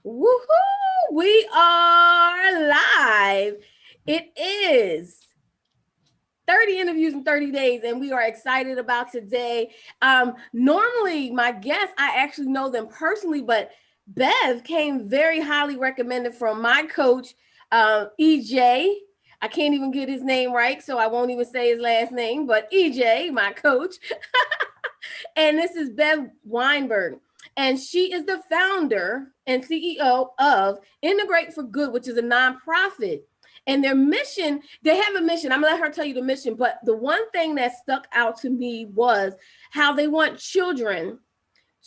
Woohoo! We are live. It is 30 interviews in 30 days, and we are excited about today. Normally, my guests, I actually know them personally, but Bev came very highly recommended from my coach, EJ. I can't even get his name right, so I won't even say his last name, but EJ, my coach. And this is Bev Weinberg. And she is the founder and CEO of Integrate for Good, which is a nonprofit. And their mission, they have a mission. I'm gonna let her tell you the mission, but the one thing that stuck out to me was how they want children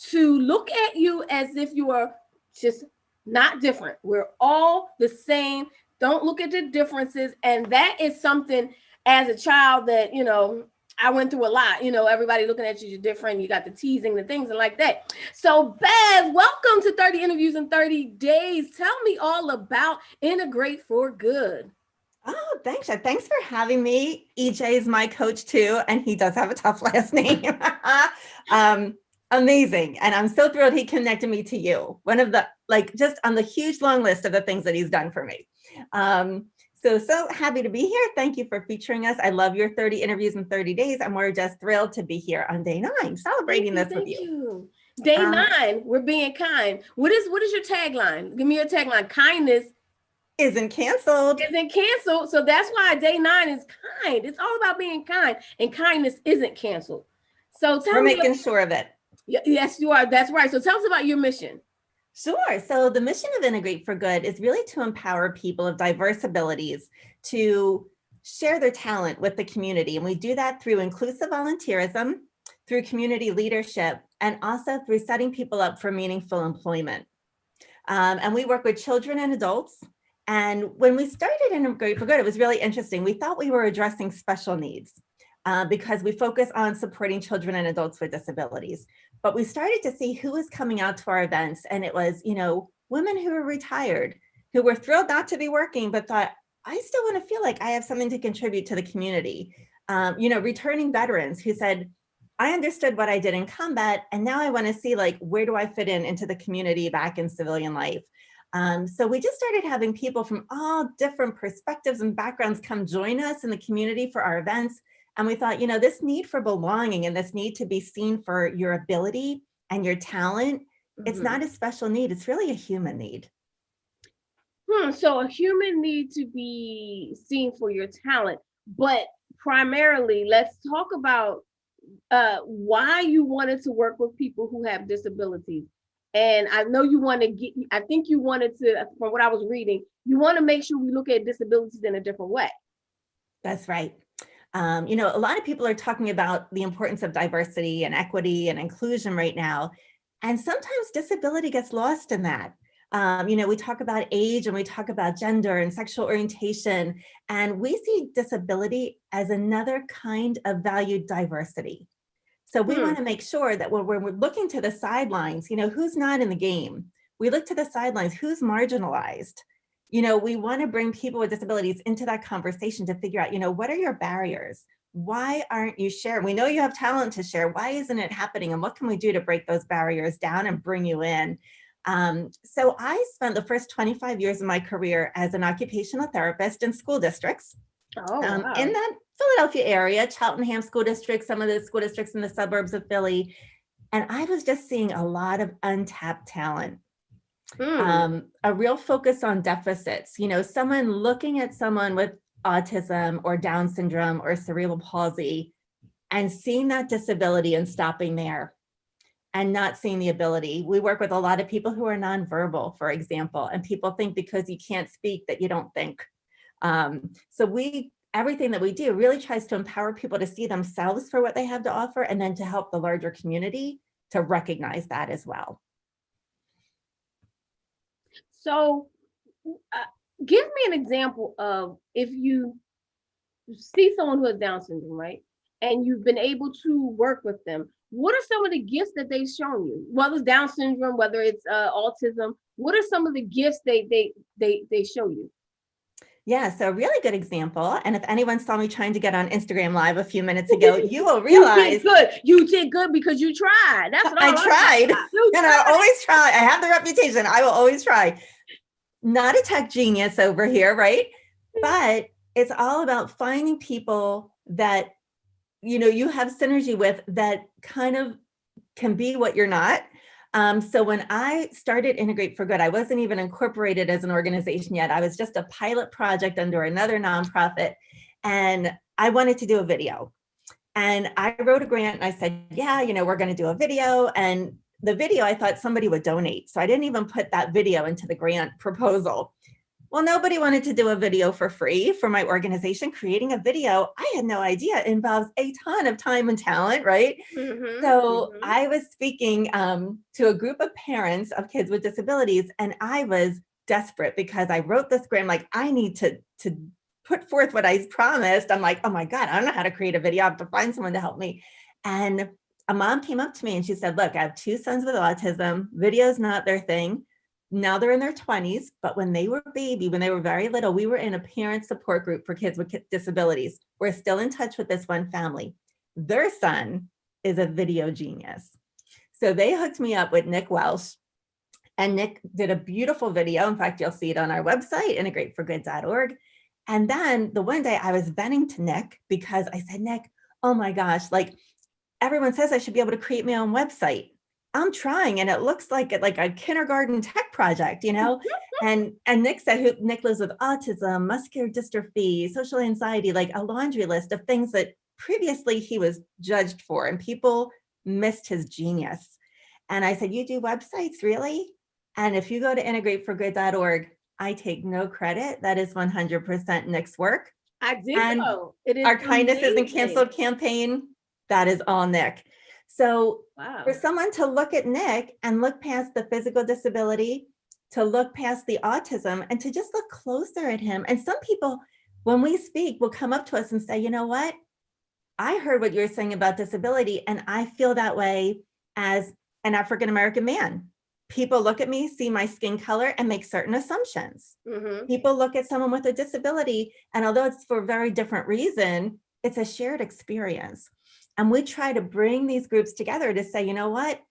to look at you as if you are just not different. We're all the same. Don't look at the differences. And that is something as a child that, I went through a lot, everybody looking at you, you're different. You got the teasing, the things and like that. So Bev, welcome to 30 Interviews in 30 Days. Tell me all about Integrate for Good. Oh, thanks. Thanks for having me. EJ is my coach too, and he does have a tough last name. Amazing. And I'm so thrilled he connected me to you. One of the, just on the huge long list of the things that he's done for me. So happy to be here. Thank you for featuring us. I love your 30 interviews in 30 days, and we're just thrilled to be here on day 9, celebrating this with you. Day 9, we're being kind. What is your tagline? Give me your tagline. Kindness isn't canceled. So that's why day 9 is kind. It's all about being kind, and kindness isn't canceled. So we're making sure of it. Yes, you are. That's right. So tell us about your mission. Sure. So the mission of Integrate for Good is really to empower people of diverse abilities to share their talent with the community. And we do that through inclusive volunteerism, through community leadership, and also through setting people up for meaningful employment. And we work with children and adults. And when we started Integrate for Good, it was really interesting. We thought we were addressing special needs because we focus on supporting children and adults with disabilities. But we started to see who was coming out to our events, and it was, women who were retired, who were thrilled not to be working, but thought, I still want to feel like I have something to contribute to the community. Returning veterans who said, I understood what I did in combat, and now I want to see, where do I fit into the community back in civilian life? So we just started having people from all different perspectives and backgrounds come join us in the community for our events. And we thought, this need for belonging and this need to be seen for your ability and your talent, it's not a special need, it's really a human need. So a human need to be seen for your talent, but primarily let's talk about why you wanted to work with people who have disabilities. And I know I think you wanted to, from what I was reading, you want to make sure we look at disabilities in a different way. That's right. A lot of people are talking about the importance of diversity and equity and inclusion right now. And sometimes disability gets lost in that. We talk about age and we talk about gender and sexual orientation, and we see disability as another kind of valued diversity. So we want to make sure that when we're looking to the sidelines, who's not in the game? We look to the sidelines, who's marginalized? We want to bring people with disabilities into that conversation to figure out, what are your barriers? Why aren't you sharing? We know you have talent to share. Why isn't it happening? And what can we do to break those barriers down and bring you in? So I spent the first 25 years of my career as an occupational therapist in school districts. Oh, wow. In that Philadelphia area, Cheltenham School District, some of the school districts in the suburbs of Philly. And I was just seeing a lot of untapped talent. A real focus on deficits, someone looking at someone with autism or Down syndrome or cerebral palsy and seeing that disability and stopping there and not seeing the ability. We work with a lot of people who are nonverbal, for example, and people think because you can't speak that you don't think. So everything that we do really tries to empower people to see themselves for what they have to offer, and then to help the larger community to recognize that as well. So give me an example of if you see someone who has Down syndrome, right? And you've been able to work with them. What are some of the gifts that they've shown you? Whether it's Down syndrome, whether it's autism, what are some of the gifts they show you? Yeah, so a really good example. And if anyone saw me trying to get on Instagram Live a few minutes ago, you will realize you did good because you tried. That's what I tried. And I always try. I have the reputation. I will always try. Not a tech genius over here, right? But it's all about finding people that, you know, you have synergy with that kind of can be what you're not. So when I started Integrate for Good, I wasn't even incorporated as an organization yet. I was just a pilot project under another nonprofit. And I wanted to do a video. And I wrote a grant and I said, yeah, you know, we're going to do a video. And the video, I thought somebody would donate. So I didn't even put that video into the grant proposal. Well, nobody wanted to do a video for free for my organization. Creating a video, I had no idea, involves a ton of time and talent, right? So I was speaking to a group of parents of kids with disabilities, and I was desperate because I wrote this grant, like, I need to put forth what I promised. I'm like, oh my God, I don't know how to create a video. I have to find someone to help me. And a mom came up to me and she said, look, I have 2 sons with autism. Video's not their thing. Now they're in their 20s, but when they were when they were very little, we were in a parent support group for kids with disabilities. We're still in touch with this one family. Their son is a video genius. So they hooked me up with Nick Welsh, and Nick did a beautiful video. In fact, you'll see it on our website, integrateforgood.org. And then the one day I was venting to Nick because I said, Nick, oh my gosh, like everyone says I should be able to create my own website. I'm trying, and it looks like a kindergarten tech project, you know? And Nick said, Nick lives with autism, muscular dystrophy, social anxiety, like a laundry list of things that previously he was judged for, and people missed his genius. And I said, you do websites, really? And if you go to integrateforgood.org, I take no credit. That is 100% Nick's work. I do know. It is our Kindness Isn't Canceled campaign, that is all Nick. So for someone to look at Nick and look past the physical disability, to look past the autism, and to just look closer at him. And some people, when we speak, will come up to us and say, you know what? I heard what you're saying about disability, and I feel that way as an African-American man. People look at me, see my skin color, and make certain assumptions. People look at someone with a disability, and although it's for a very different reason, it's a shared experience. And we try to bring these groups together to say, you know what?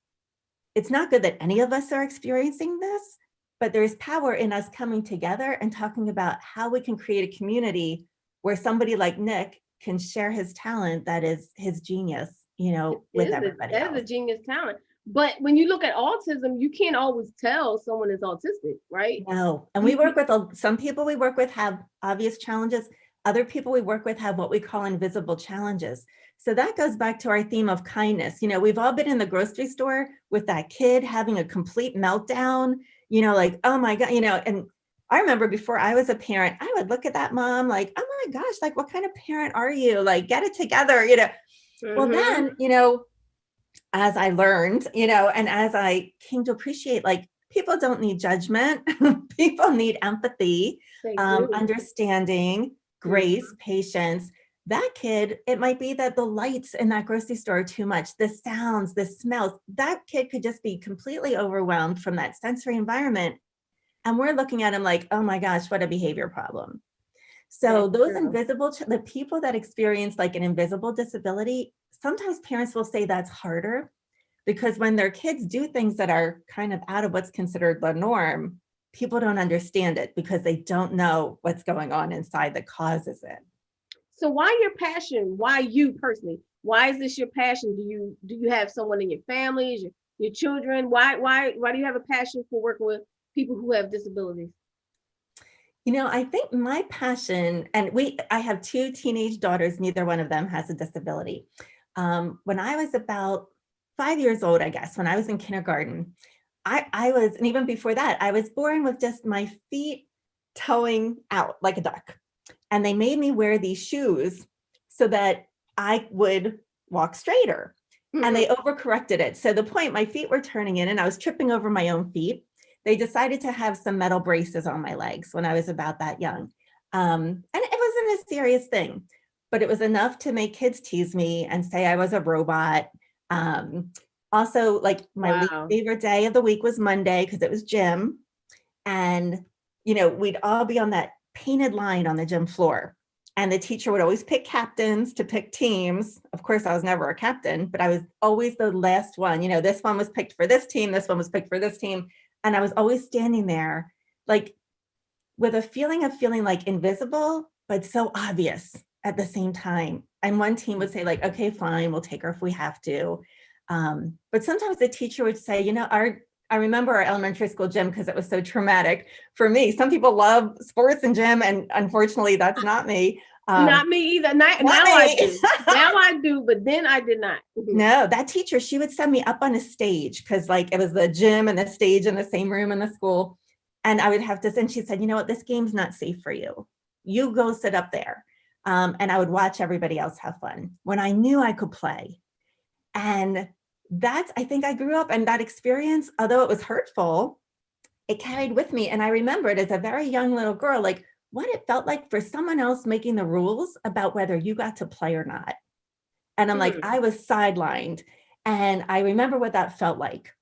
It's not good that any of us are experiencing this, but there's power in us coming together and talking about how we can create a community where somebody like Nick can share his talent, that is his genius, you know, with everybody else. That is a genius talent. But when you look at autism, you can't always tell someone is autistic, right? No. And we work with some people we work with have obvious challenges. Other people we work with have what we call invisible challenges. So that goes back to our theme of kindness. You know, we've all been in the grocery store with that kid having a complete meltdown, you know, like, oh my God, you know, and I remember before I was a parent, I would look at that mom like, oh my gosh, like, what kind of parent are you? Like, get it together, you know. Well, then, you know, as I learned, you know, and as I came to appreciate, like, people don't need judgment. People need empathy, understanding, grace, patience. That kid, it might be that the lights in that grocery store are too much, the sounds, the smells. That kid could just be completely overwhelmed from that sensory environment. And we're looking at him like, oh my gosh, what a behavior problem. So those invisible, the people that experience like an invisible disability, sometimes parents will say that's harder because when their kids do things that are kind of out of what's considered the norm, people don't understand it because they don't know what's going on inside that causes it. So why your passion? Why you personally? Why is this your passion? Do you have someone in your family, your children? Why do you have a passion for working with people who have disabilities? You know, I think my passion, and I have 2 teenage daughters, neither one of them has a disability. When I was about 5 years old, I guess, when I was in kindergarten, I was, and even before that, I was born with just my feet toeing out like a duck. And they made me wear these shoes so that I would walk straighter. And they overcorrected it. So the point, my feet were turning in and I was tripping over my own feet. They decided to have some metal braces on my legs when I was about that young. And it wasn't a serious thing, but it was enough to make kids tease me and say I was a robot. Also, like my least favorite day of the week was Monday because it was gym. And, you know, we'd all be on that painted line on the gym floor. And the teacher would always pick captains to pick teams. Of course, I was never a captain, but I was always the last one. You know, this one was picked for this team. This one was picked for this team. And I was always standing there, like with a feeling of feeling like invisible, but so obvious at the same time. And one team would say like, okay, fine, we'll take her if we have to. But sometimes the teacher would say, you know, I remember our elementary school gym because it was so traumatic for me. Some people love sports and gym, and unfortunately, that's not me. Not me either. Now I do. Now I do, but then I did not. No, that teacher, she would send me up on a stage because like it was the gym and the stage in the same room in the school. And I would have to, and she said, you know what, this game's not safe for you. You go sit up there. And I would watch everybody else have fun when I knew I could play. And that's, I think I grew up, and that experience, although it was hurtful, it carried with me. And I remembered as a very young little girl, like what it felt like for someone else making the rules about whether you got to play or not. And I'm like, I was sidelined. And I remember what that felt like,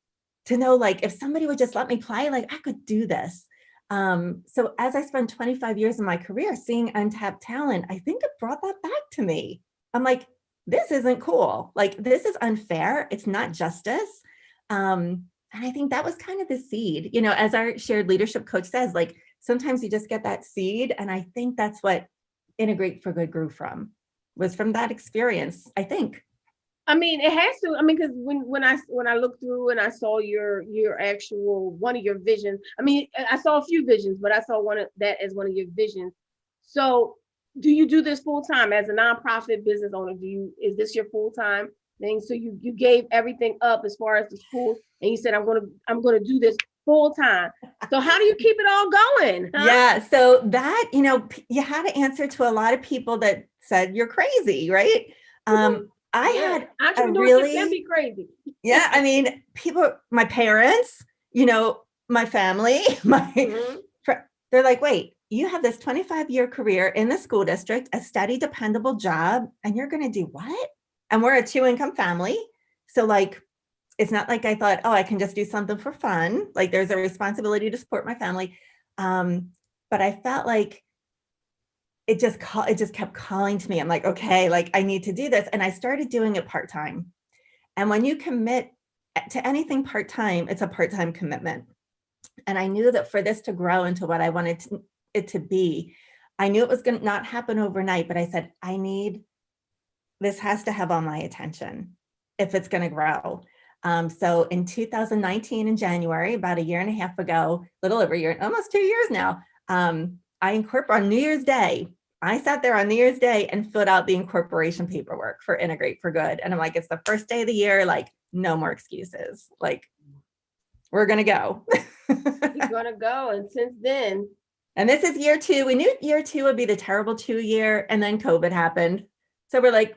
to know like, if somebody would just let me play, like I could do this. So as I spent 25 years in my career seeing untapped talent, I think it brought that back to me. I'm like, this isn't cool. Like, this is unfair. It's not justice. And I think that was kind of the seed, you know, as our shared leadership coach says, like, sometimes you just get that seed. And I think that's what Integrate for Good grew from, was from that experience, I think. I mean, it has to. I mean, because when I looked through and I saw your actual one of your visions. I mean, I saw a few visions, but I saw one of that as one of your visions. So, do you do this full time as a nonprofit business owner? Is this your full time thing? So you gave everything up as far as the school, and you said I'm gonna do this full time. So how do you keep it all going? Huh? Yeah. So that, you know, you had to answer to a lot of people that said you're crazy, right? I had entrepreneurship can be crazy. Yeah, I mean, people, my parents, you know, my family, they're like, wait, you have this 25-year career in the school district, a steady, dependable job, and you're going to do what? And we're a 2-income family. So like, it's not like I thought, oh, I can just do something for fun. Like there's a responsibility to support my family. But I felt like it just kept calling to me. I'm like, okay, like I need to do this. And I started doing it part-time. And when you commit to anything part-time, it's a part-time commitment. And I knew that for this to grow into what I wanted it to be, I knew it was going to not happen overnight, but I said, this has to have all my attention if it's going to grow. So in 2019 in January, about a year and a half ago, little over a year, almost 2 years now, I incorporated on New Year's Day. I sat there on New Year's Day and filled out the incorporation paperwork for Integrate for Good. And I'm like, it's the first day of the year, like no more excuses. Like, we're going to go. You're going to go. And since then. And this is year 2. We knew year 2 would be the terrible 2 year. And then COVID happened. So we're like,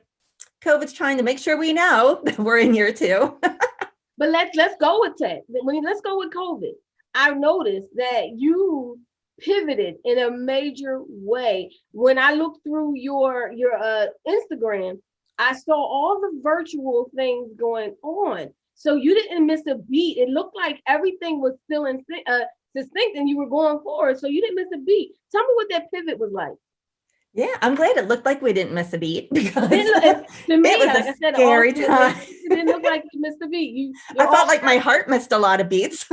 COVID's trying to make sure we know that we're in year 2. But let's go with that. Let's go with COVID. I've noticed that you pivoted in a major way. When I looked through your Instagram, I saw all the virtual things going on. So you didn't miss a beat. It looked like everything was still distinct and you were going forward. So you didn't miss a beat. Tell me what that pivot was like. Yeah, I'm glad it looked like we didn't miss a beat, because to me, it was like a I said, scary time. It didn't look like you missed a beat. I felt like my heart missed a lot of beats.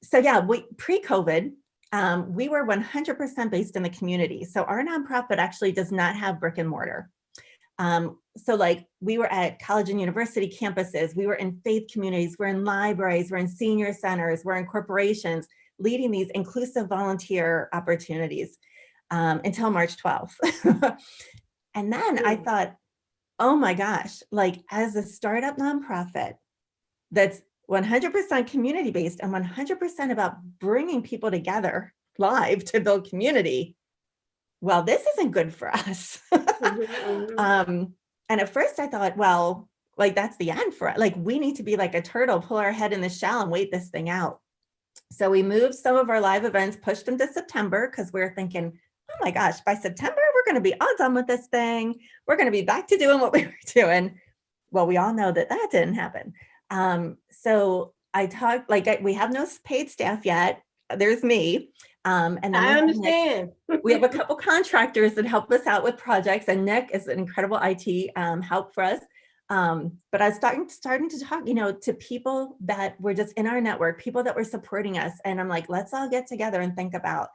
So yeah, pre-COVID, we were 100% based in the community. So our nonprofit actually does not have brick and mortar. So like we were at college and university campuses, we were in faith communities, we're in libraries, we're in senior centers, we're in corporations, leading these inclusive volunteer opportunities until March 12th. And then I thought, oh my gosh, like as a startup nonprofit that's 100% community-based and 100% about bringing people together live to build community, well, this isn't good for us. And at first I thought, well, like that's the end for it. Like we need to be like a turtle, pull our head in the shell and wait this thing out. So we moved some of our live events, pushed them to September, because we're thinking, oh my gosh, by September, we're going to be all done with this thing. We're going to be back to doing what we were doing. Well, we all know that didn't happen. So I talked, like we have no paid staff yet. There's me. And then I understand. we have a couple contractors that help us out with projects, and Nick is an incredible IT help for us. But I was starting to talk, to people that were just in our network, people that were supporting us. And I'm like, let's all get together and think about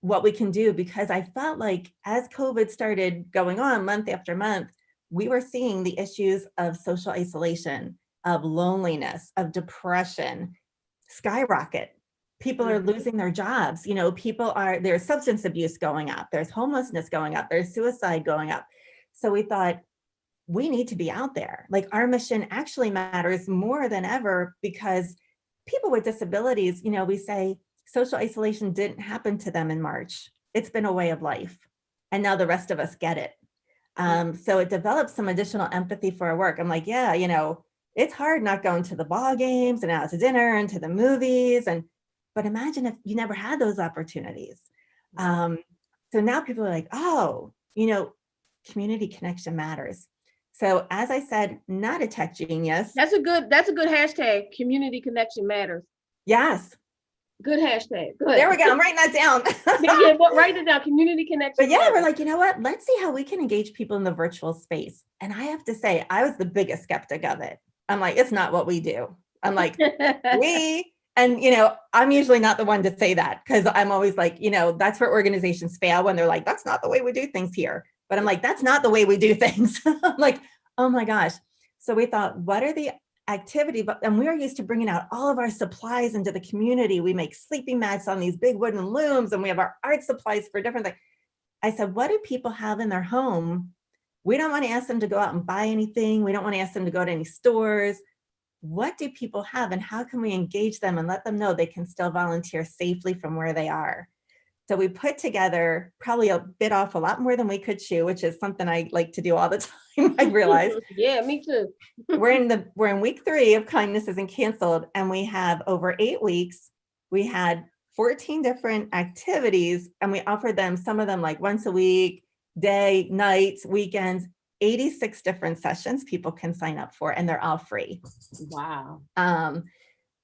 what we can do, because I felt like as COVID started going on month after month, we were seeing the issues of social isolation, of loneliness, of depression skyrocket. People are losing their jobs. There's substance abuse going up, there's homelessness going up, there's suicide going up. So we thought, we need to be out there. Like, our mission actually matters more than ever, because people with disabilities, we say social isolation didn't happen to them in March. It's been a way of life. And now the rest of us get it. So it develops some additional empathy for our work. I'm like, yeah, it's hard not going to the ball games and out to dinner and to the movies. But imagine if you never had those opportunities. So now people are like, oh, community connection matters. So as I said, not a tech genius. That's a good hashtag. Community connection matters. Yes. Good hashtag. Good. There we go. I'm writing that down. Yeah, write it down. Community connection. But yeah, we're like, you know what? Let's see how we can engage people in the virtual space. And I have to say, I was the biggest skeptic of it. I'm like, it's not what we do. I'm like, I'm usually not the one to say that, because I'm always like, that's where organizations fail, when they're like, that's not the way we do things here. But I'm like, that's not the way we do things. I'm like, oh my gosh. So we thought, what are the activity? And we are used to bringing out all of our supplies into the community. We make sleeping mats on these big wooden looms, and we have our art supplies for different things. I said, what do people have in their home? We don't want to ask them to go out and buy anything. We don't want to ask them to go to any stores. What do people have, and how can we engage them and let them know they can still volunteer safely from where they are? So we put together, probably a bit off a lot more than we could chew, which is something I like to do all the time, I realize. Yeah, me too. We're in week 3 of Kindness Isn't Canceled, and we have over 8 weeks. We had 14 different activities, and we offered them, some of them like once a week, day, nights, weekends, 86 different sessions people can sign up for, and they're all free. Wow.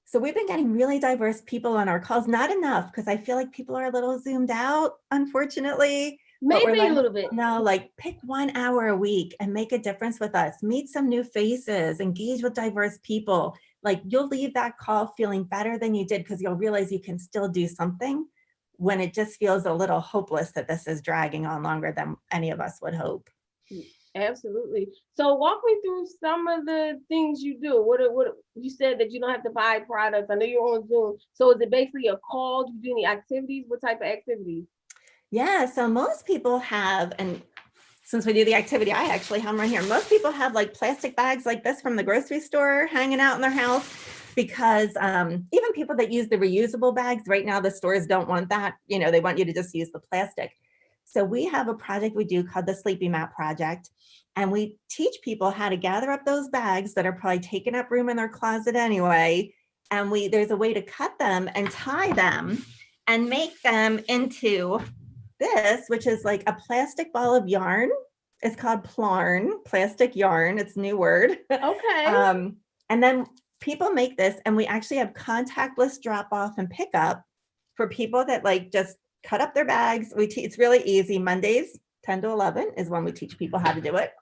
So we've been getting really diverse people on our calls. Not enough, because I feel like people are a little zoomed out, unfortunately. Maybe a little bit. No, like, pick 1 hour a week and make a difference with us. Meet some new faces, engage with diverse people. Like, you'll leave that call feeling better than you did, because you'll realize you can still do something when it just feels a little hopeless that this is dragging on longer than any of us would hope. Absolutely. So walk me through some of the things you do. What you said that you don't have to buy products. I know you're on Zoom. So is it basically a call? Do you do any activities? What type of activities? Yeah, so most people have, and since we do the activity, I actually have them right here. Most people have like plastic bags like this from the grocery store hanging out in their house, because even people that use the reusable bags, right now the stores don't want that. They want you to just use the plastic. So we have a project we do called the Sleepy Mat Project, and we teach people how to gather up those bags that are probably taking up room in their closet anyway. And there's a way to cut them and tie them and make them into this, which is like a plastic ball of yarn. It's called plarn, plastic yarn. It's a new word. Okay. And then people make this, and we actually have contactless drop off and pickup for people that like just cut up their bags. It's really easy. Mondays 10 to 11 is when we teach people how to do it.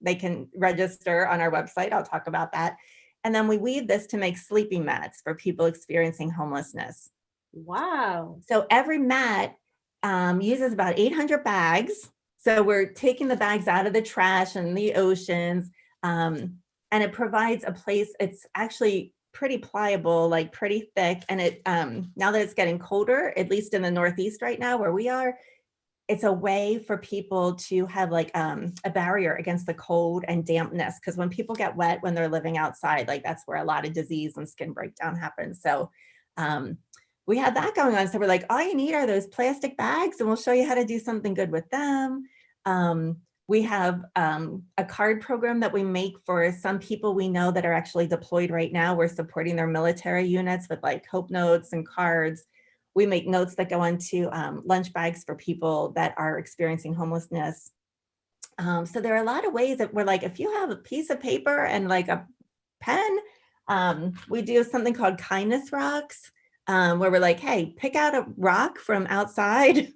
They can register on our website. I'll talk about that. And then we weave this to make sleeping mats for people experiencing homelessness. Wow. So every mat uses about 800 bags. So we're taking the bags out of the trash and the oceans, and it provides a place. It's actually pretty pliable, like pretty thick. And it now that it's getting colder, at least in the Northeast right now where we are, it's a way for people to have like a barrier against the cold and dampness. Because when people get wet when they're living outside, like that's where a lot of disease and skin breakdown happens. So we had that going on. So we're like, all you need are those plastic bags, and we'll show you how to do something good with them. We have a card program that we make for some people we know that are actually deployed right now. We're supporting their military units with like hope notes and cards. We make notes that go into lunch bags for people that are experiencing homelessness. So there are a lot of ways that we're like, if you have a piece of paper and like a pen, we do something called kindness rocks. where we're like, hey, pick out a rock from outside.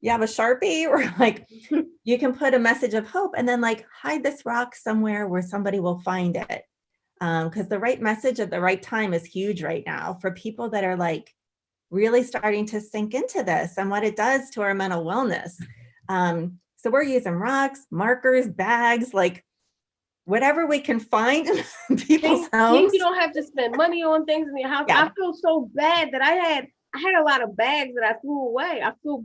You have a Sharpie, or like you can put a message of hope and then like hide this rock somewhere where somebody will find it. Because the right message at the right time is huge right now for people that are like really starting to sink into this and what it does to our mental wellness. So we're using rocks, markers, bags, like whatever we can find in people's homes. You don't have to spend money on things in your house. Yeah. I feel so bad that I had a lot of bags that I threw away. I feel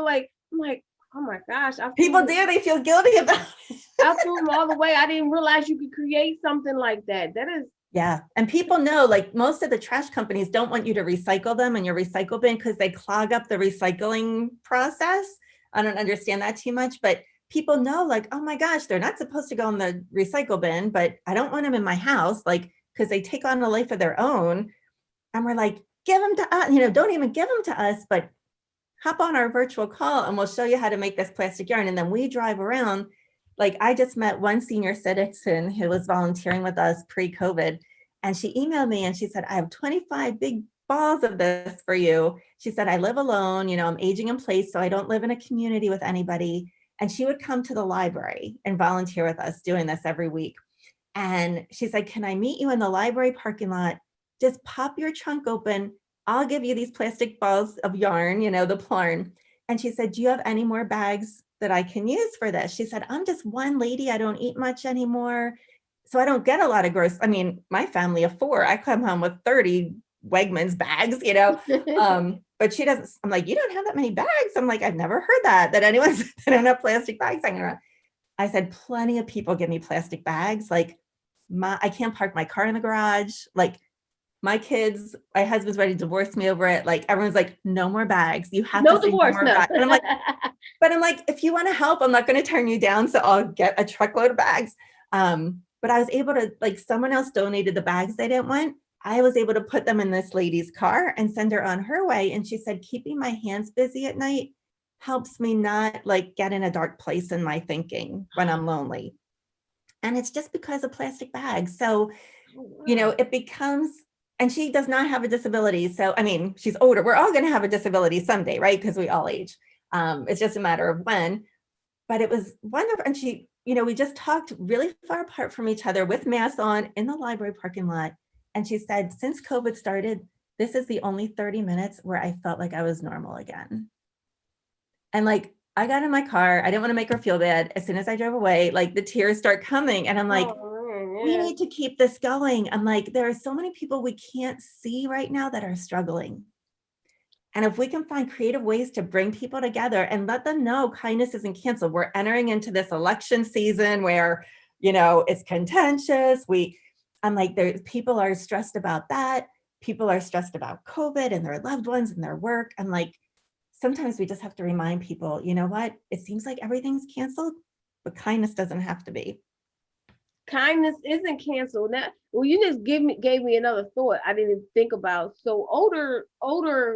like, I'm like, oh my gosh. People do, they feel guilty about it. I threw them all away. I didn't realize you could create something like that. That is. Yeah. And people know, like most of the trash companies don't want you to recycle them in your recycle bin because they clog up the recycling process. I don't understand that too much, but people know like, oh my gosh, they're not supposed to go in the recycle bin, but I don't want them in my house, like, because they take on a life of their own. And we're like, give them to us, don't even give them to us, but hop on our virtual call and we'll show you how to make this plastic yarn. And then we drive around. Like I just met one senior citizen who was volunteering with us pre-COVID, and she emailed me and she said, I have 25 big balls of this for you. She said, I live alone, I'm aging in place, so I don't live in a community with anybody. And she would come to the library and volunteer with us doing this every week. And she said, can I meet you in the library parking lot? Just pop your trunk open. I'll give you these plastic balls of yarn, the plarn. And she said, do you have any more bags that I can use for this? She said, I'm just one lady. I don't eat much anymore. So I don't get a lot of gross. I mean, my family of 4, I come home with 30 Wegmans bags, but she doesn't. I'm like, you don't have that many bags. I'm like, I've never heard that anyone's, they don't have plastic bags hanging around. I said, plenty of people give me plastic bags. Like I can't park my car in the garage. Like my husband's ready to divorce me over it. Like everyone's like, no more bags. You have to say no more bags. And I'm like, if you want to help, I'm not going to turn you down. So I'll get a truckload of bags. But I was able to, like, someone else donated the bags they didn't want. I was able to put them in this lady's car and send her on her way. And she said, keeping my hands busy at night helps me not like get in a dark place in my thinking when I'm lonely. And it's just because of plastic bags. So, it becomes, and she does not have a disability. So, I mean, she's older. We're all going to have a disability someday, right? Because we all age. It's just a matter of when. But it was wonderful. And she, we just talked really far apart from each other with masks on in the library parking lot. And she said, since COVID started, this is the only 30 minutes where I felt like I was normal again. And like, I got in my car. I didn't want to make her feel bad. As soon as I drove away, like the tears start coming. And I'm like, we need to keep this going. I'm like, there are so many people we can't see right now that are struggling. And if we can find creative ways to bring people together and let them know kindness isn't canceled. We're entering into this election season where, it's contentious. I'm like, people are stressed about that. People are stressed about COVID and their loved ones and their work. I'm like, sometimes we just have to remind people, you know what? It seems like everything's canceled, but kindness doesn't have to be. Kindness isn't canceled. Now, well, you just gave me another thought I didn't think about. So older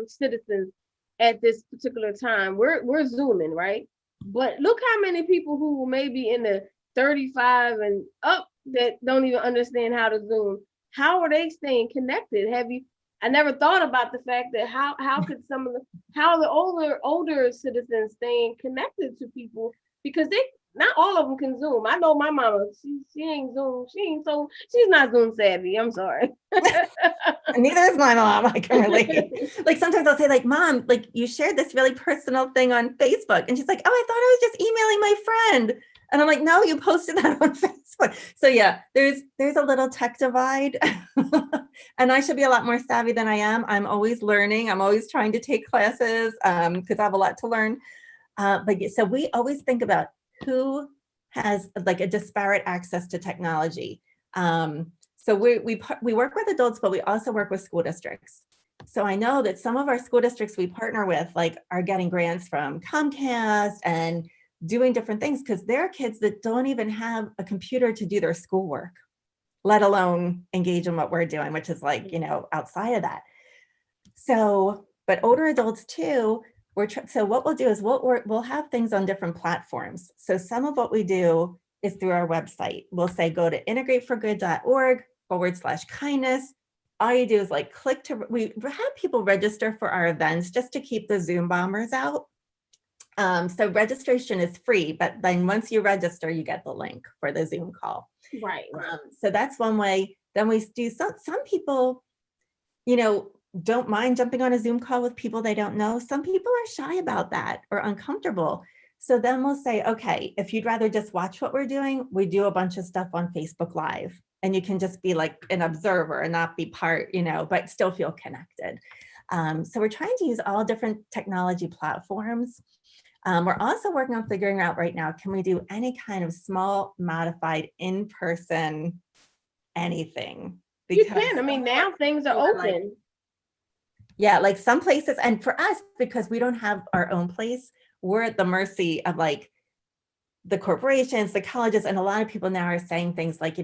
citizens at this particular time, we're Zooming, right? But look how many people who may be in the 35 and up that don't even understand how to Zoom. How are they staying connected? I never thought about the fact that how could how the older citizens staying connected to people, because not all of them can Zoom. I know my mama, she ain't Zoom. She's not Zoom savvy. I'm sorry. Neither is my mom. I can relate. Like sometimes I'll say like, Mom, like you shared this really personal thing on Facebook. And she's like, oh, I thought I was just emailing my friend. And I'm like, no, you posted that on Facebook. So yeah, there's a little tech divide. And I should be a lot more savvy than I am. I'm always learning. I'm always trying to take classes because I have a lot to learn. But so we always think about who has like a disparate access to technology. So we work with adults, but we also work with school districts. So I know that some of our school districts we partner with like are getting grants from Comcast and doing different things because there are kids that don't even have a computer to do their schoolwork, let alone engage in what we're doing, which is like, outside of that. So, but older adults too, so what we'll do is we'll have things on different platforms. So some of what we do is through our website. We'll say, go to integrateforgood.org/kindness. all you do is like click to, we have people register for our events just to keep the Zoom bombers out. So registration is free, but then once you register, you get the link for the Zoom call. Right. So that's one way. Then we do some people, don't mind jumping on a Zoom call with people they don't know. Some people are shy about that or uncomfortable. So then we'll say, okay, if you'd rather just watch what we're doing, we do a bunch of stuff on Facebook Live, and you can just be like an observer and not be part, but still feel connected. So we're trying to use all different technology platforms. We're also working on figuring out right now, can we do any kind of small modified in-person anything? Because you can. I mean, now things are open. Yeah, like some places, and for us, because we don't have our own place, we're at the mercy of like the corporations, the colleges, and a lot of people now are saying things like,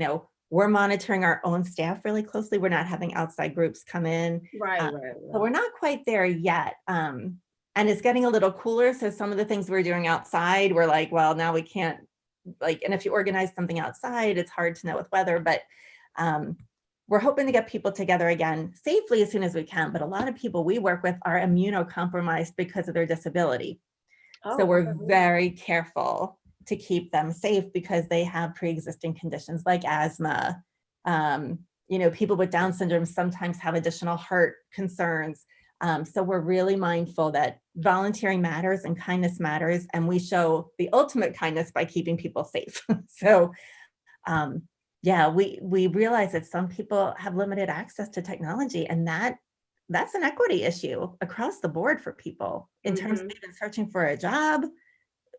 we're monitoring our own staff really closely. We're not having outside groups come in. Right. So we're not quite there yet. And it's getting a little cooler. So some of the things we're doing outside, we're like, well, now we can't, and if you organize something outside, it's hard to know with weather, but we're hoping to get people together again safely as soon as we can. But a lot of people we work with are immunocompromised because of their disability. So we're very careful to keep them safe because they have pre-existing conditions like asthma. People with Down syndrome sometimes have additional heart concerns. So we're really mindful that volunteering matters and kindness matters, and we show the ultimate kindness by keeping people safe. So we realize that some people have limited access to technology, and that's an equity issue across the board for people in terms of even searching for a job,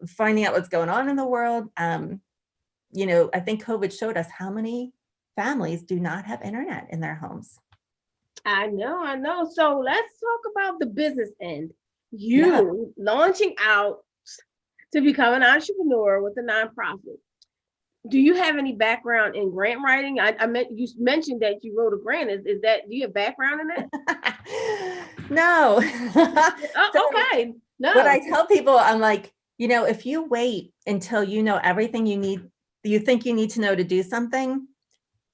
finding out what's going on in the world. I think COVID showed us how many families do not have internet in their homes. I know. So let's talk about the business end. You launching out to become an entrepreneur with a nonprofit. Do you have any background in grant writing? You mentioned that you wrote a grant. Is that, do you have background in that? No. Okay. No. What I tell people, I'm like, if you wait until you know everything you think you need to know to do something,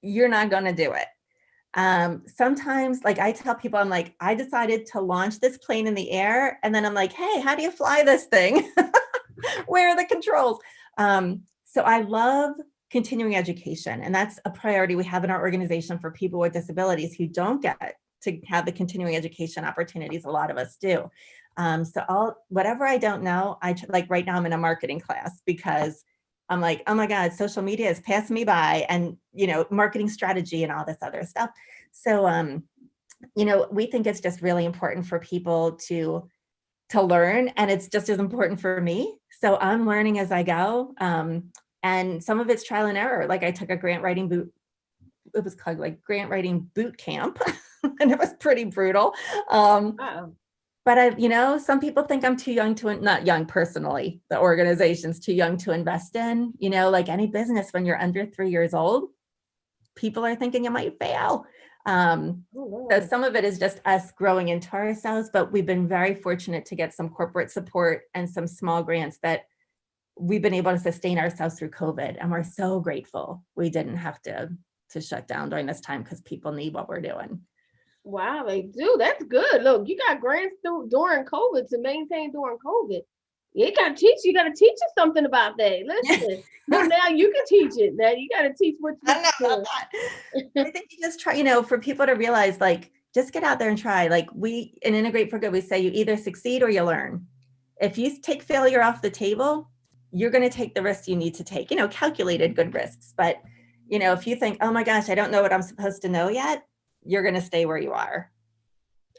you're not going to do it. Sometimes, like I tell people, I'm like, I decided to launch this plane in the air. And then I'm like, hey, how do you fly this thing? Where are the controls? So I love continuing education, and that's a priority we have in our organization for people with disabilities who don't get to have the continuing education opportunities a lot of us do. So whatever I don't know, like right now I'm in a marketing class because I'm like, oh my God, social media is passing me by, and marketing strategy and all this other stuff. So we think it's just really important for people to learn, and it's just as important for me. So I'm learning as I go. And some of it's trial and error. Like I took a grant writing boot. It was called like grant writing boot camp, and it was pretty brutal. But some people think I'm too young not young personally, the organization's too young to invest in, like any business, when you're under 3 years old, people are thinking you might fail. So some of it is just us growing into ourselves, but we've been very fortunate to get some corporate support and some small grants that we've been able to sustain ourselves through COVID. And we're so grateful we didn't have to shut down during this time, because people need what we're doing. Wow, they do. That's good. Look, you got grants during COVID to maintain during COVID. You got to teach you something about that. Listen, well, now you can teach it. Now you got to teach what you know. I think you just try, for people to realize, like, just get out there and try. Like in Integrate for Good, we say you either succeed or you learn. If you take failure off the table, you're going to take the risks you need to take, calculated good risks. But, if you think, oh my gosh, I don't know what I'm supposed to know yet, you're going to stay where you are.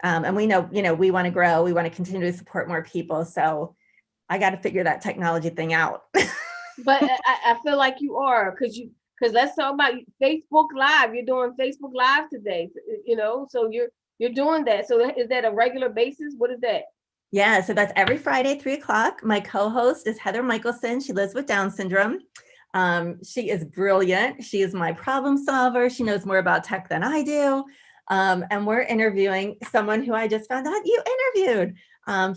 And we know, we want to grow. We want to continue to support more people. So I got to figure that technology thing out. But I feel like you are, because let's talk about Facebook Live. You're doing Facebook Live today, so you're doing that. So is that a regular basis? What is that? Yeah, so that's every Friday, 3:00. My co-host is Heather Michelson. She lives with Down syndrome. She is brilliant. She is my problem solver. She knows more about tech than I do. And we're interviewing someone who I just found out you interviewed.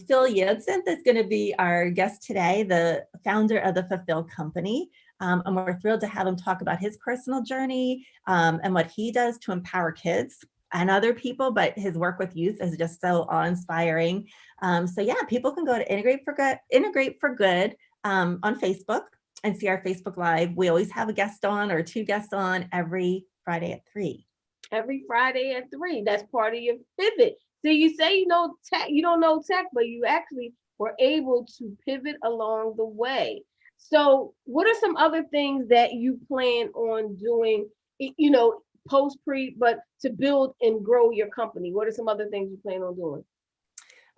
Phil Yudson is going to be our guest today, the founder of the Fulfill company. And we're thrilled to have him talk about his personal journey and what he does to empower kids. and other people, but his work with youth is just so awe-inspiring. So yeah, people can go to Integrate for Good on Facebook and see our Facebook Live. We always have a guest on or 2 guests on every Friday at 3. Every Friday at 3. That's part of your pivot. So you say you know tech, you don't know tech, but you actually were able to pivot along the way. So what are some other things that you plan on doing, post-pre, but to build and grow your company? What are some other things you plan on doing?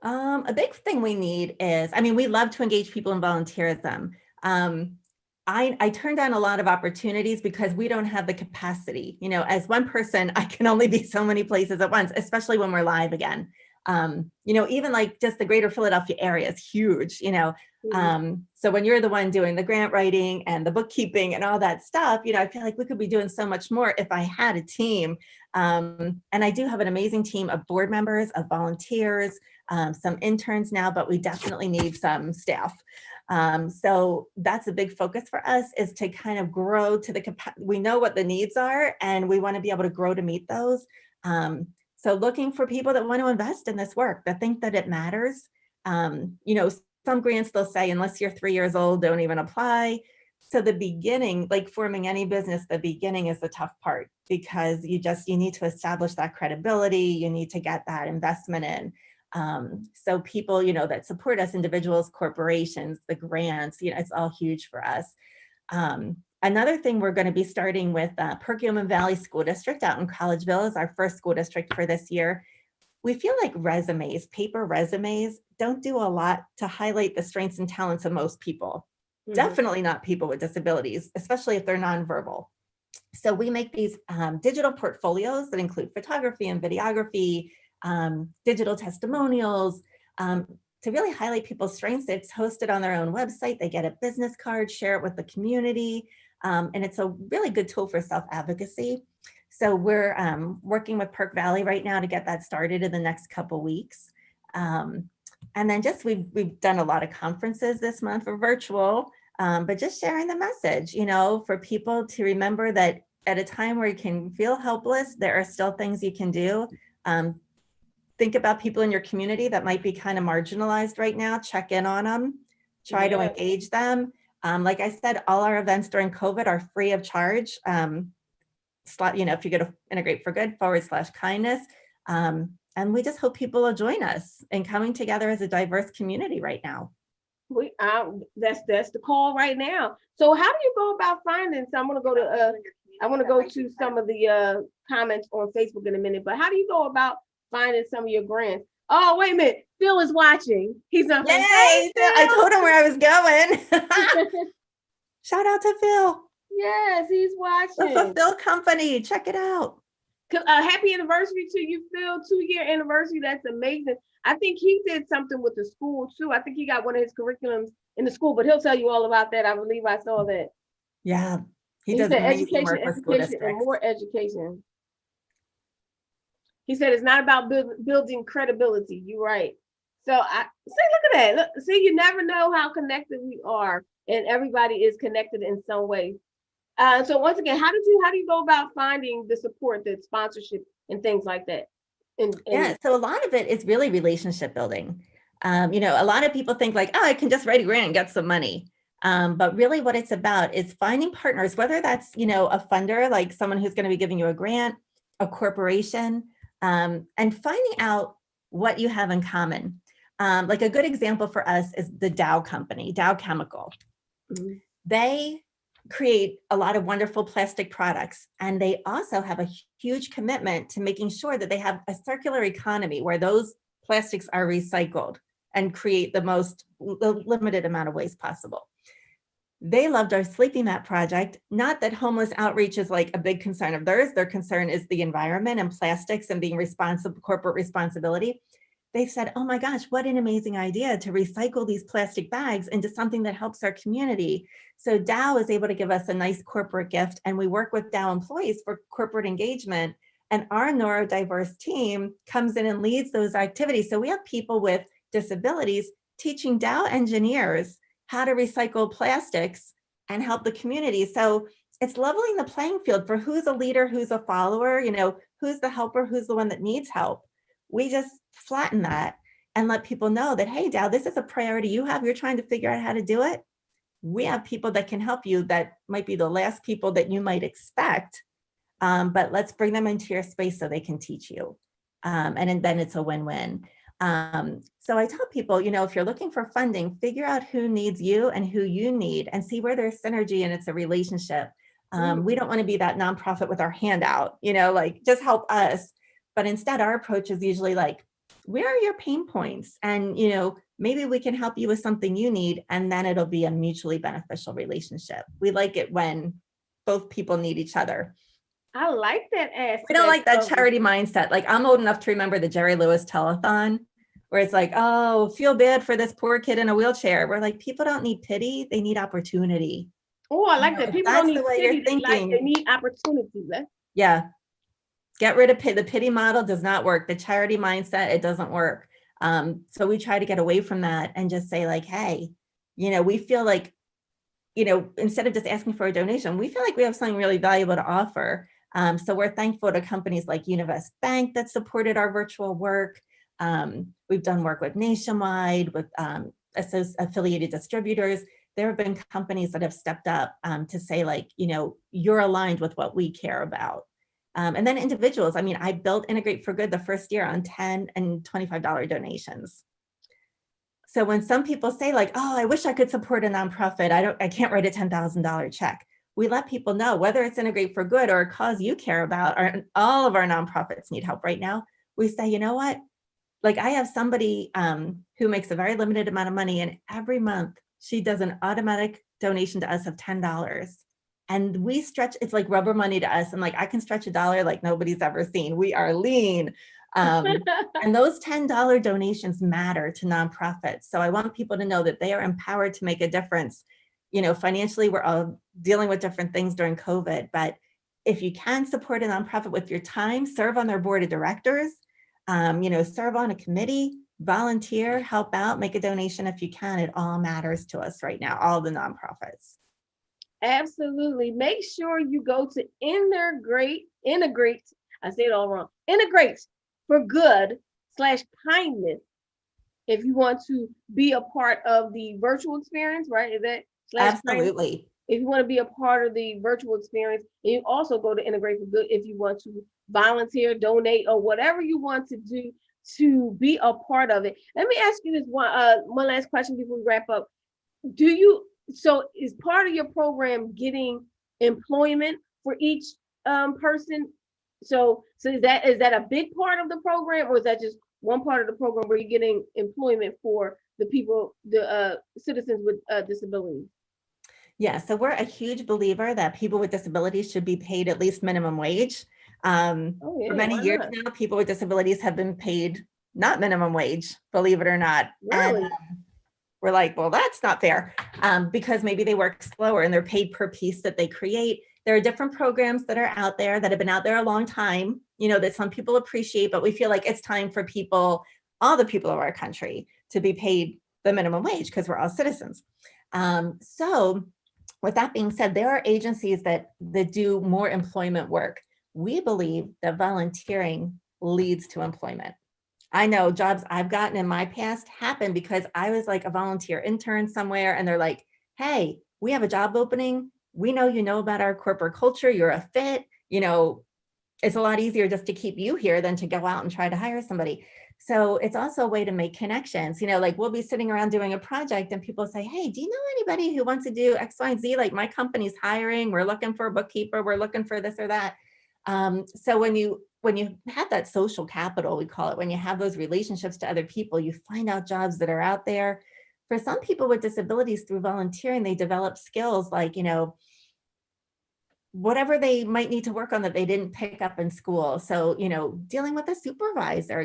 A big thing we need is, we love to engage people in volunteerism. I turned down a lot of opportunities because we don't have the capacity. As one person, I can only be so many places at once, especially when we're live again. Even like just the greater Philadelphia area is huge, so when you're the one doing the grant writing and the bookkeeping and all that stuff, I feel like we could be doing so much more if I had a team. And I do have an amazing team of board members, of volunteers, some interns now, but we definitely need some staff. So that's a big focus for us, is to kind of grow to the capacity. We know what the needs are and we want to be able to grow to meet those. So looking for people that want to invest in this work, that think that it matters. Some grants they'll say, unless you're 3 years old, don't even apply. So the beginning, like forming any business, the beginning is the tough part, because you need to establish that credibility. You need to get that investment in. So people, that support us, individuals, corporations, the grants, it's all huge for us. Another thing we're going to be starting with Perkins Valley School District out in Collegeville is our first school district for this year. We feel like paper resumes don't do a lot to highlight the strengths and talents of most people. Mm-hmm. Definitely not people with disabilities, especially if they're nonverbal. So we make these digital portfolios that include photography and videography, digital testimonials, to really highlight people's strengths. It's hosted on their own website. They get a business card, share it with the community. And it's a really good tool for self-advocacy. So we're working with Perk Valley right now to get that started in the next couple weeks. And then we've done a lot of conferences this month for virtual, but just sharing the message, for people to remember that at a time where you can feel helpless, there are still things you can do. Think about people in your community that might be kind of marginalized right now. Check in on them, try to engage them. Like I said, all our events during COVID are free of charge. If you go to Integrate for Good /kindness. And we just hope people will join us in coming together as a diverse community right now. That's the call right now. So how do you go about finding? So I want to go to some of the comments on Facebook in a minute, but how do you go about finding some of your grants? Oh, wait a minute. Phil is watching. He's not. Yay, I told him where I was going. Shout out to Phil. Yes, he's watching. The Phil Company. Check it out. Happy anniversary to you, Phil. 2-year anniversary. That's amazing. I think he did something with the school too. I think he got one of his curriculums in the school, but he'll tell you all about that. I believe I saw that. Yeah, he does amazing work with school districts. And more education. He said it's not about building credibility. You're right. So look at that. Look, see, you never know how connected we are, and everybody is connected in some way. So once again, how do you go about finding the support, the sponsorship, and things like that? Yeah, so a lot of it is really relationship building. A lot of people think like, oh, I can just write a grant and get some money. But really what it's about is finding partners, whether that's, a funder, like someone who's going to be giving you a grant, a corporation, and finding out what you have in common. Like a good example for us is the Dow company, Dow Chemical. Mm-hmm. They create a lot of wonderful plastic products, and they also have a huge commitment to making sure that they have a circular economy where those plastics are recycled and create the limited amount of waste possible. They loved our sleeping mat project. Not that homeless outreach is like a big concern of theirs. Their concern is the environment and plastics and being responsible, corporate responsibility. They said, oh my gosh, what an amazing idea to recycle these plastic bags into something that helps our community. So Dow is able to give us a nice corporate gift, and we work with Dow employees for corporate engagement. And our neurodiverse team comes in and leads those activities. So we have people with disabilities teaching Dow engineers how to recycle plastics and help the community. So it's leveling the playing field for who's a leader, who's a follower, who's the helper, who's the one that needs help. We just flatten that and let people know that, hey, Dow, this is a priority you have. You're trying to figure out how to do it. We have people that can help you that might be the last people that you might expect, but let's bring them into your space so they can teach you. And then it's a win-win. So I tell people, if you're looking for funding, figure out who needs you and who you need and see where there's synergy and it's a relationship. We don't want to be that nonprofit with our hand out, like just help us. But instead, our approach is usually like, where are your pain points? And, maybe we can help you with something you need, and then it'll be a mutually beneficial relationship. We like it when both people need each other. I like that aspect. We don't like that charity mindset. Like, I'm old enough to remember the Jerry Lewis telethon, where it's like, oh, feel bad for this poor kid in a wheelchair. We're like, people don't need pity, they need opportunity. Oh, I like that. People don't need pity, thinking, they need opportunity. Yeah. Get rid of pity. The pity model does not work. The charity mindset, it doesn't work. So we try to get away from that and just say like, hey, we feel like, instead of just asking for a donation, we feel like we have something really valuable to offer. So we're thankful to companies like Univest Bank that supported our virtual work. We've done work with Nationwide, with affiliated distributors. There have been companies that have stepped up to say like, you're aligned with what we care about. And then individuals, I built Integrate for Good the first year on $10 and $25 donations. So when some people say like, oh, I wish I could support a nonprofit, I can't write a $10,000 check. We let people know, whether it's Integrate for Good or a cause you care about, or all of our nonprofits need help right now. We say, you know what? Like I have somebody who makes a very limited amount of money, and every month she does an automatic donation to us of $10. And we stretch, it's like rubber money to us. And like, I can stretch $1 like nobody's ever seen. We are lean. And those $10 donations matter to nonprofits. So I want people to know that they are empowered to make a difference. Financially, we're all dealing with different things during COVID, but if you can support a nonprofit with your time, serve on their board of directors, serve on a committee, volunteer, help out, make a donation if you can. It all matters to us right now, all the nonprofits. Absolutely. Make sure you go to integrate, I say it all wrong, Integrate for Good /kindness if you want to be a part of the virtual experience, right? Is that absolutely kindness? If you want to be a part of the virtual experience, and you also go to Integrate for Good if you want to volunteer, donate, or whatever you want to do to be a part of it. Let me ask you this one last question before we wrap up. So is part of your program getting employment for each person? So is that a big part of the program, or is that just one part of the program where you're getting employment for the people, the citizens with disabilities? Yeah, so we're a huge believer that people with disabilities should be paid at least minimum wage. For many years now, people with disabilities have been paid not minimum wage, believe it or not. Really? And we're like, well, that's not fair, because maybe they work slower and they're paid per piece that they create. There are different programs that are out there that have been out there a long time, that some people appreciate, but we feel like it's time for people, all the people of our country, to be paid the minimum wage because we're all citizens. So with that being said, there are agencies that do more employment work. We believe that volunteering leads to employment. I know jobs I've gotten in my past happened because I was like a volunteer intern somewhere, and they're like, hey, we have a job opening. We know you know about our corporate culture. You're a fit. It's a lot easier just to keep you here than to go out and try to hire somebody. So it's also a way to make connections. Like we'll be sitting around doing a project and people say, hey, do you know anybody who wants to do X, Y, and Z? Like my company's hiring. We're looking for a bookkeeper. We're looking for this or that. So when you have that social capital, we call it, when you have those relationships to other people, you find out jobs that are out there. For some people with disabilities, through volunteering, they develop skills like, whatever they might need to work on that they didn't pick up in school. So, dealing with a supervisor,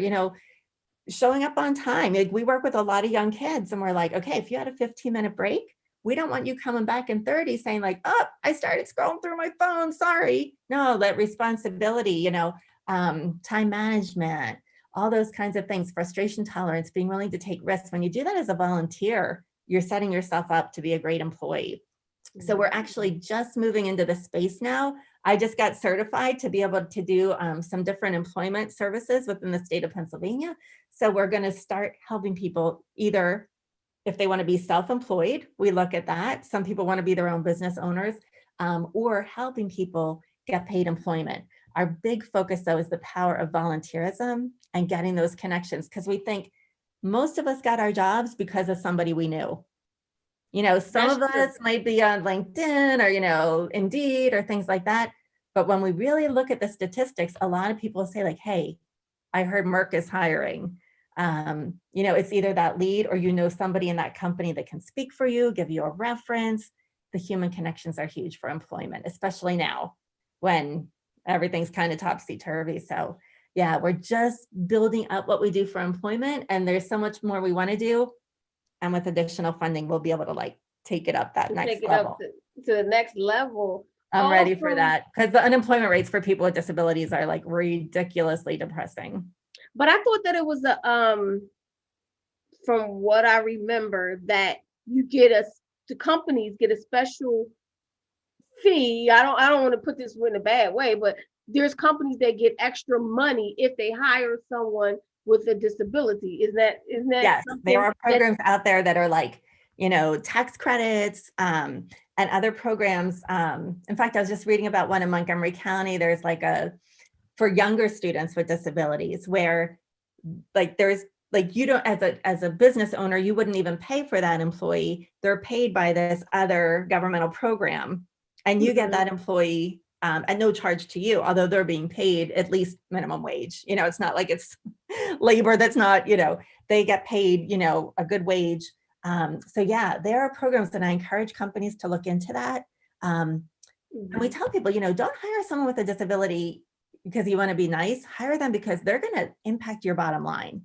showing up on time. Like we work with a lot of young kids and we're like, okay, if you had a 15-minute break, we don't want you coming back in 30 saying like, oh, I started scrolling through my phone, sorry. No, that responsibility, time management, all those kinds of things, frustration tolerance, being willing to take risks. When you do that as a volunteer, you're setting yourself up to be a great employee. So we're actually just moving into the space now I just got certified to be able to do some different employment services within the state of Pennsylvania. So we're going to start helping people either if they want to be self-employed, we look at that. Some people want to be their own business owners, or helping people get paid employment. Our big focus though is the power of volunteerism and getting those connections, because we think most of us got our jobs because of somebody we knew. You know, some of us might be on LinkedIn or, you know, Indeed or things like that. But when we really look at the statistics, a lot of people say like, hey, I heard Merck is hiring. You know, it's either that lead or, you know, somebody in that company that can speak for you, give you a reference. The human connections are huge for employment, especially now when everything's kind of topsy-turvy. So yeah, we're just building up what we do for employment, and there's so much more we want to do. And with additional funding, we'll be able to like take it up that next level. To the next level. I'm ready for that, because the unemployment rates for people with disabilities are like ridiculously depressing. But I thought that it was from what I remember, that the companies get a special fee. I don't want to put this in a bad way, but there's companies that get extra money if they hire someone with a disability. Isn't that yes, there are programs out there that are like, you know, tax credits and other programs. In fact, I was just reading about one in Montgomery County. There's like for younger students with disabilities where like there's like, you don't, as a business owner, you wouldn't even pay for that employee. They're paid by this other governmental program, and you get that employee at no charge to you, although they're being paid at least minimum wage. You know, it's not like it's labor that's not, you know, they get paid, you know, a good wage. So yeah, there are programs that I encourage companies to look into that. And we tell people, you know, don't hire someone with a disability because you want to be nice. Hire them because they're going to impact your bottom line.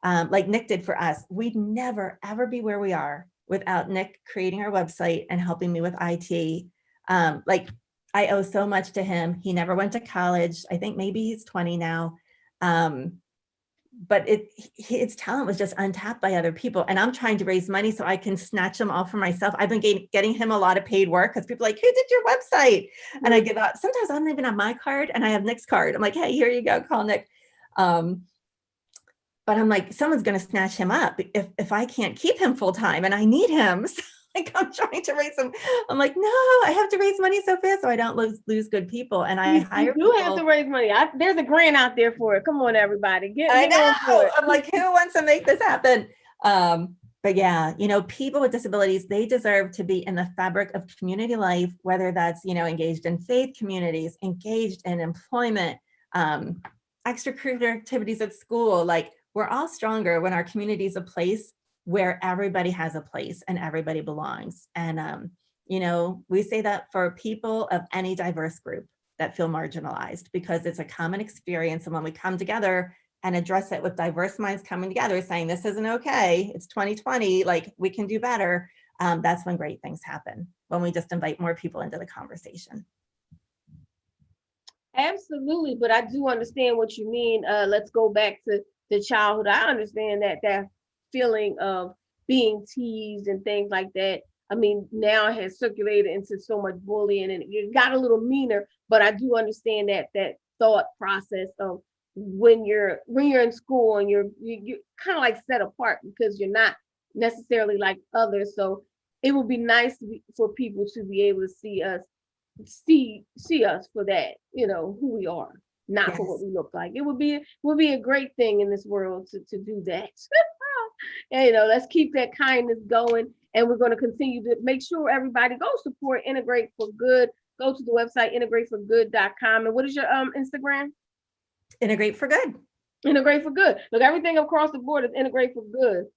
Like Nick did for us. We'd never, ever be where we are without Nick creating our website and helping me with IT. Like I owe so much to him. He never went to college. I think maybe he's 20 now. But his talent was just untapped by other people. And I'm trying to raise money so I can snatch them all for myself. I've been getting him a lot of paid work because people are like, who did your website? And I give out, sometimes I don't even have my card and I have Nick's card. I'm like, hey, here you go, call Nick. But I'm like, someone's going to snatch him up if I can't keep him full time and I need him. So like I'm trying to raise him. I'm like, no, I have to raise money so fast so I don't lose good people. And I hire people. You have to raise money. There's a grant out there for it. Come on, everybody. I know. I'm like, who wants to make this happen? But yeah, you know, people with disabilities, they deserve to be in the fabric of community life, whether that's, you know, engaged in faith communities, engaged in employment, extracurricular activities at school. Like, we're all stronger when our community is a place where everybody has a place and everybody belongs. And, you know, we say that for people of any diverse group that feel marginalized, because it's a common experience. And when we come together and address it with diverse minds coming together saying, this isn't okay, it's 2020, like we can do better. That's when great things happen, when we just invite more people into the conversation. Absolutely. But I do understand what you mean. Let's go back to the childhood. I understand that feeling of being teased and things like that. I mean, now it has circulated into so much bullying and it got a little meaner, but I do understand that thought process of when you're in school and you're kind of like set apart because you're not necessarily like others. So it would be nice for people to be able to see us for that, you know, who we are, not for what we look like. It would be a great thing in this world to do that. And, you know, let's keep that kindness going. And we're going to continue to make sure everybody go support Integrate for Good. Go to the website, integrateforgood.com. And what is your Instagram? Integrate for Good. Integrate for Good. Look, everything across the board is Integrate for Good.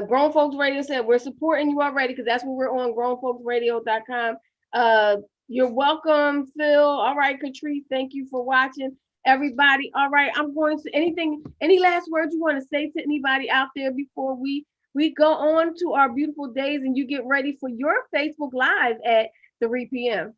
Grown Folks Radio said we're supporting you already because that's what we're on, grownfolksradio.com. You're welcome, Phil. All right, Catrice, thank you for watching. Everybody, all right, I'm going to any last words you want to say to anybody out there before we go on to our beautiful days and you get ready for your Facebook Live at 3 p.m.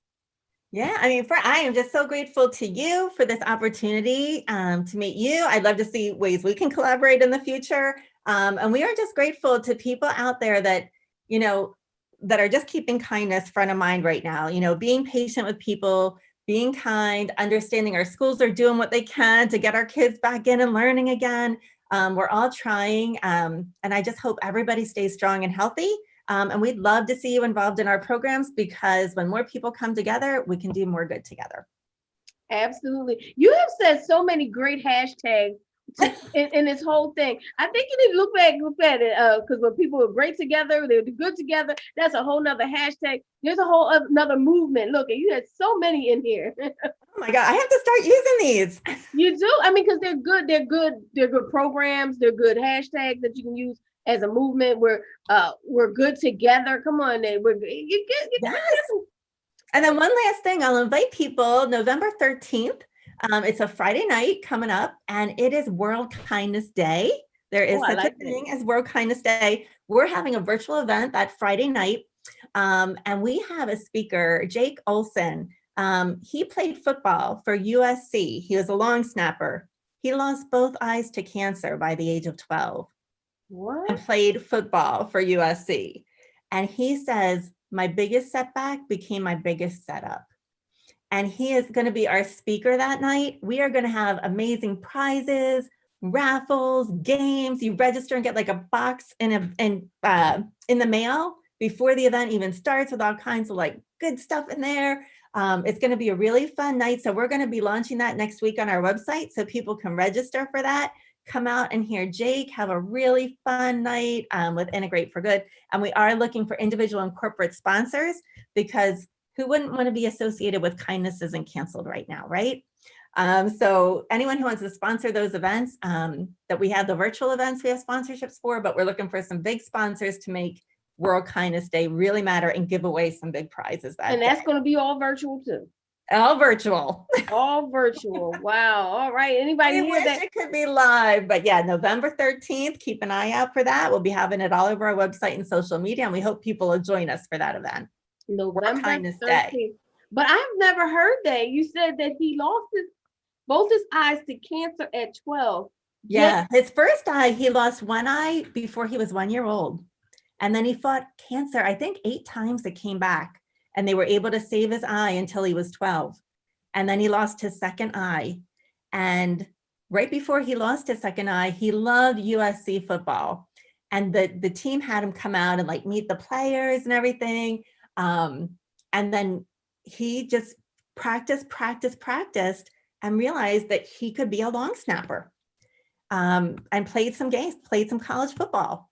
Yeah, I mean, I am just so grateful to you for this opportunity to meet you. I'd love to see ways we can collaborate in the future. And we are just grateful to people out there that, you know, that are just keeping kindness front of mind right now. You know, being patient with people, being kind, understanding our schools are doing what they can to get our kids back in and learning again. We're all trying, and I just hope everybody stays strong and healthy. And we'd love to see you involved in our programs, because when more people come together, we can do more good together. Absolutely. You have said so many great hashtags in this whole thing. I think you need to look at it, because when people are great together, they're good together, that's a whole nother hashtag. There's a whole another movement. Look, you had so many in here. Oh my God, I have to start using these. You do? I mean, because they're good programs, they're good hashtags that you can use as a movement. We're good together. Come on, we're good. Yes. And then one last thing, I'll invite people November 13th. It's a Friday night coming up, and it is World Kindness Day. There is such a thing as World Kindness Day. We're having a virtual event that Friday night, and we have a speaker, Jake Olson. He played football for USC. He was a long snapper. He lost both eyes to cancer by the age of 12. What? And played football for USC. And he says, my biggest setback became my biggest setup. And he is going to be our speaker that night. We are going to have amazing prizes, raffles, games. You register and get like a box in the mail before the event even starts, with all kinds of like good stuff in there. It's going to be a really fun night. So we're going to be launching that next week on our website, so people can register for that. Come out and hear Jake, have a really fun night with Integrate for Good. And we are looking for individual and corporate sponsors, because who wouldn't want to be associated with Kindness Isn't Canceled right now, right? So anyone who wants to sponsor those events, that we have the virtual events we have sponsorships for, but we're looking for some big sponsors to make World Kindness Day really matter and give away some big prizes that And that's going to be all virtual too. All virtual. All virtual. Wow. All right. Anybody I hear wish that? it could be live, but yeah, November 13th, keep an eye out for that. We'll be having it all over our website and social media, and we hope people will join us for that event. November Kindness 13th. Day. But I've never heard that. You said that he lost both his eyes to cancer at 12. Yeah, his first eye, he lost one eye before he was 1 year old. And then he fought cancer, I think 8 times it came back, and they were able to save his eye until he was 12. And then he lost his second eye. And right before he lost his second eye, he loved USC football. And the team had him come out and like meet the players and everything. And then he just practiced and realized that he could be a long snapper, and played some games, played some college football.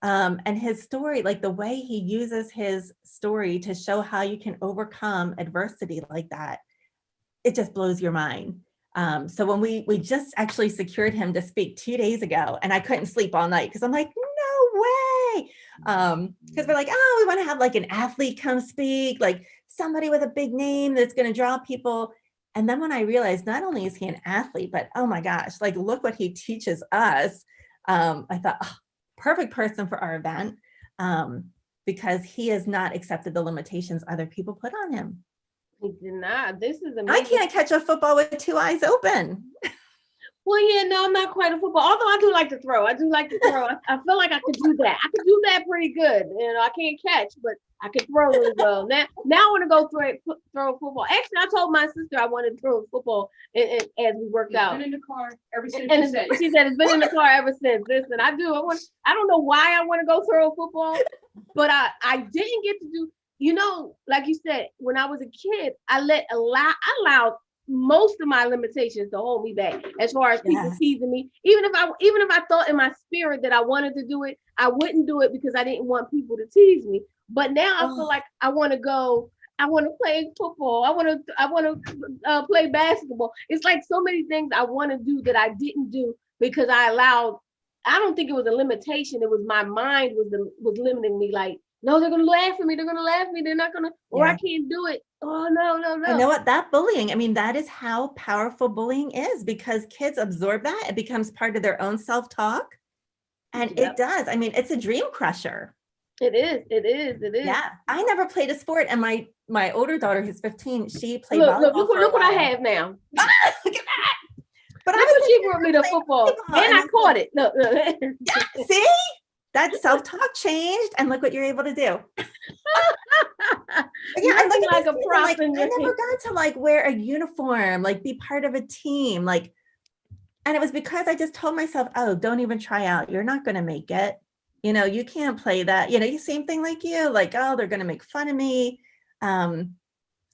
And his story, like the way he uses his story to show how you can overcome adversity like that, it just blows your mind. So when we just actually secured him to speak 2 days ago, and I couldn't sleep all night because I'm like, no way. Because we're like, oh, we want to have like an athlete come speak, like somebody with a big name that's going to draw people. And then when I realized not only is he an athlete, but oh my gosh, like look what he teaches us. I thought, oh, perfect person for our event, because he has not accepted the limitations other people put on him. He did not. This is amazing. I can't catch a football with 2 eyes open. Well, yeah, no, I'm not quite a football. Although I do like to throw. I feel like I could do that. I could do that pretty good. You know, I can't catch, but I could throw really well. Now I want to go throw football. Actually, I told my sister I wanted to throw football as we worked out. Been in the car ever since. And she said it's been in the car ever since. Listen, I don't know why I want to go throw football, but I didn't get to do. You know, like you said, when I was a kid, I allowed most of my limitations to hold me back as far as people teasing me. Even if I thought in my spirit that I wanted to do it, I wouldn't do it because I didn't want people to tease me. But now I feel like I want to play football. I want to play basketball. It's like so many things I want to do that I didn't do because I don't think it was a limitation. It was my mind was limiting me. Like, no, they're going to laugh at me. They're going to laugh at me. They're not going to, or I can't do it. Oh, no. You know what? That bullying, I mean, that is how powerful bullying is, because kids absorb that. It becomes part of their own self-talk. And it does. I mean, it's a dream crusher. It is. Yeah. I never played a sport. And my older daughter, who's 15, she played volleyball. Look what I have now. Look at that. But she brought me to football. And I caught it. Look. See? That self-talk changed, and look what you're able to do. Yeah, I look at like these a kids, I'm prop like, in I your never hand. got to like wear a uniform, like be part of a team, like, and it was because I just told myself, oh, don't even try out. You're not going to make it. You know, you can't play that, you know, same thing like you, like, oh, they're going to make fun of me. And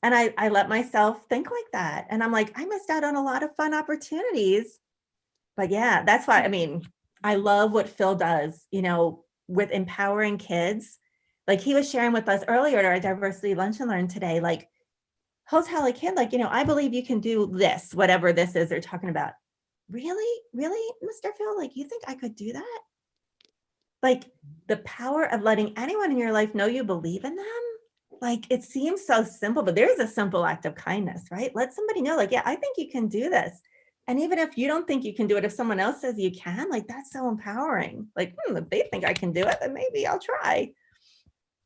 I let myself think like that. And I'm like, I missed out on a lot of fun opportunities. But yeah, that's why, I mean, I love what Phil does, you know, with empowering kids. Like he was sharing with us earlier at our diversity lunch and learn today, like he'll tell a kid, like, you know, I believe you can do this, whatever this is they're talking about. Really, Mr. Phil, like, you think I could do that? Like the power of letting anyone in your life know you believe in them. Like it seems so simple, but there's a simple act of kindness, right? Let somebody know, like, yeah, I think you can do this. And even if you don't think you can do it, if someone else says you can, like, that's so empowering. Like, if they think I can do it, then maybe I'll try.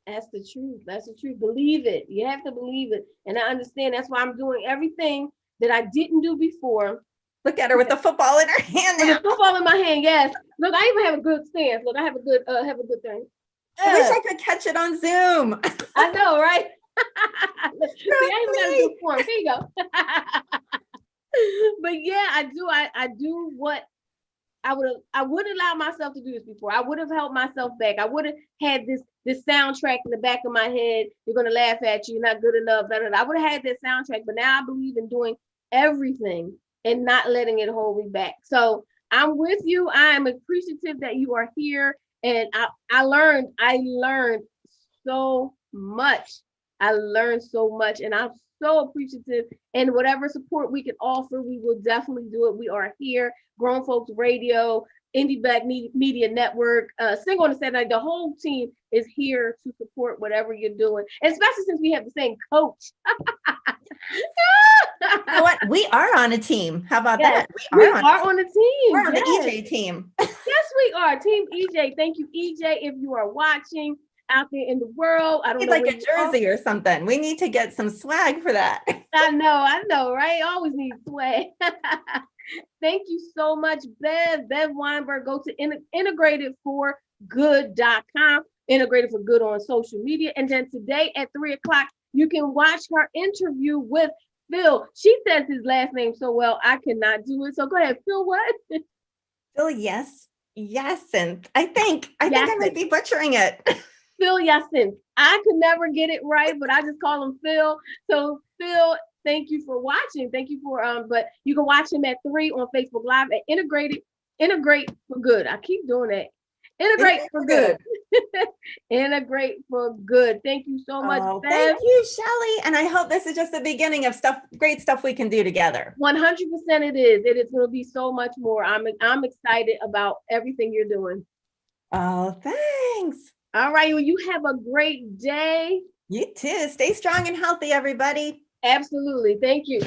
That's the truth. That's the truth. Believe it. You have to believe it. And I understand that's why I'm doing everything that I didn't do before. Look at her with the football in her hand now. With the football in my hand, yes. Look, I even have a good stance. Look, I have a good thing. I wish I could catch it on Zoom. I know, right? See, I even got a good form. Here you go. But yeah, I do what I wouldn't allow myself to do this before. I would have held myself back. I would have had this soundtrack in the back of my head. You're gonna laugh at you. You're not good enough. Blah, blah, blah. I would have had that soundtrack, but now I believe in doing everything and not letting it hold me back. So I'm with you. I am appreciative that you are here, and I learned so much. I learned so much, and I'm so appreciative. And whatever support we can offer, we will definitely do it. We are here. Grown Folks Radio, Indie Black Media Network, Sing on the Saturday Night. The whole team is here to support whatever you're doing, and especially since we have the same coach. You know what? We are on a team. How about yes, that? We are on the team. We're on yes. the EJ team. Yes, we are. Team EJ. Thank you, EJ, if you are watching out there in the world. I don't know, like a jersey or something. We need to get some swag for that. I know, right? Always need swag. Thank you so much, Bev Weinberg. Go to integratedforgood.com, Integrated for Good on social media. And then today at 3:00, you can watch her interview with Phil. She says his last name so well, I cannot do it. So go ahead, Phil, what? Phil, yes. And I think I might be butchering it. Phil Yasin. I could never get it right, but I just call him Phil. So Phil, thank you for watching. Thank you for but you can watch him at 3 on Facebook Live at Integrate for Good. I keep doing that. Integrate for Good. Integrate for Good. Thank you so much, Bev. Thank you, Shelly. And I hope this is just the beginning of great stuff we can do together. 100% it is. It is going to be so much more. I'm excited about everything you're doing. Oh, thanks. All right. Well, you have a great day. You too. Stay strong and healthy, everybody. Absolutely. Thank you.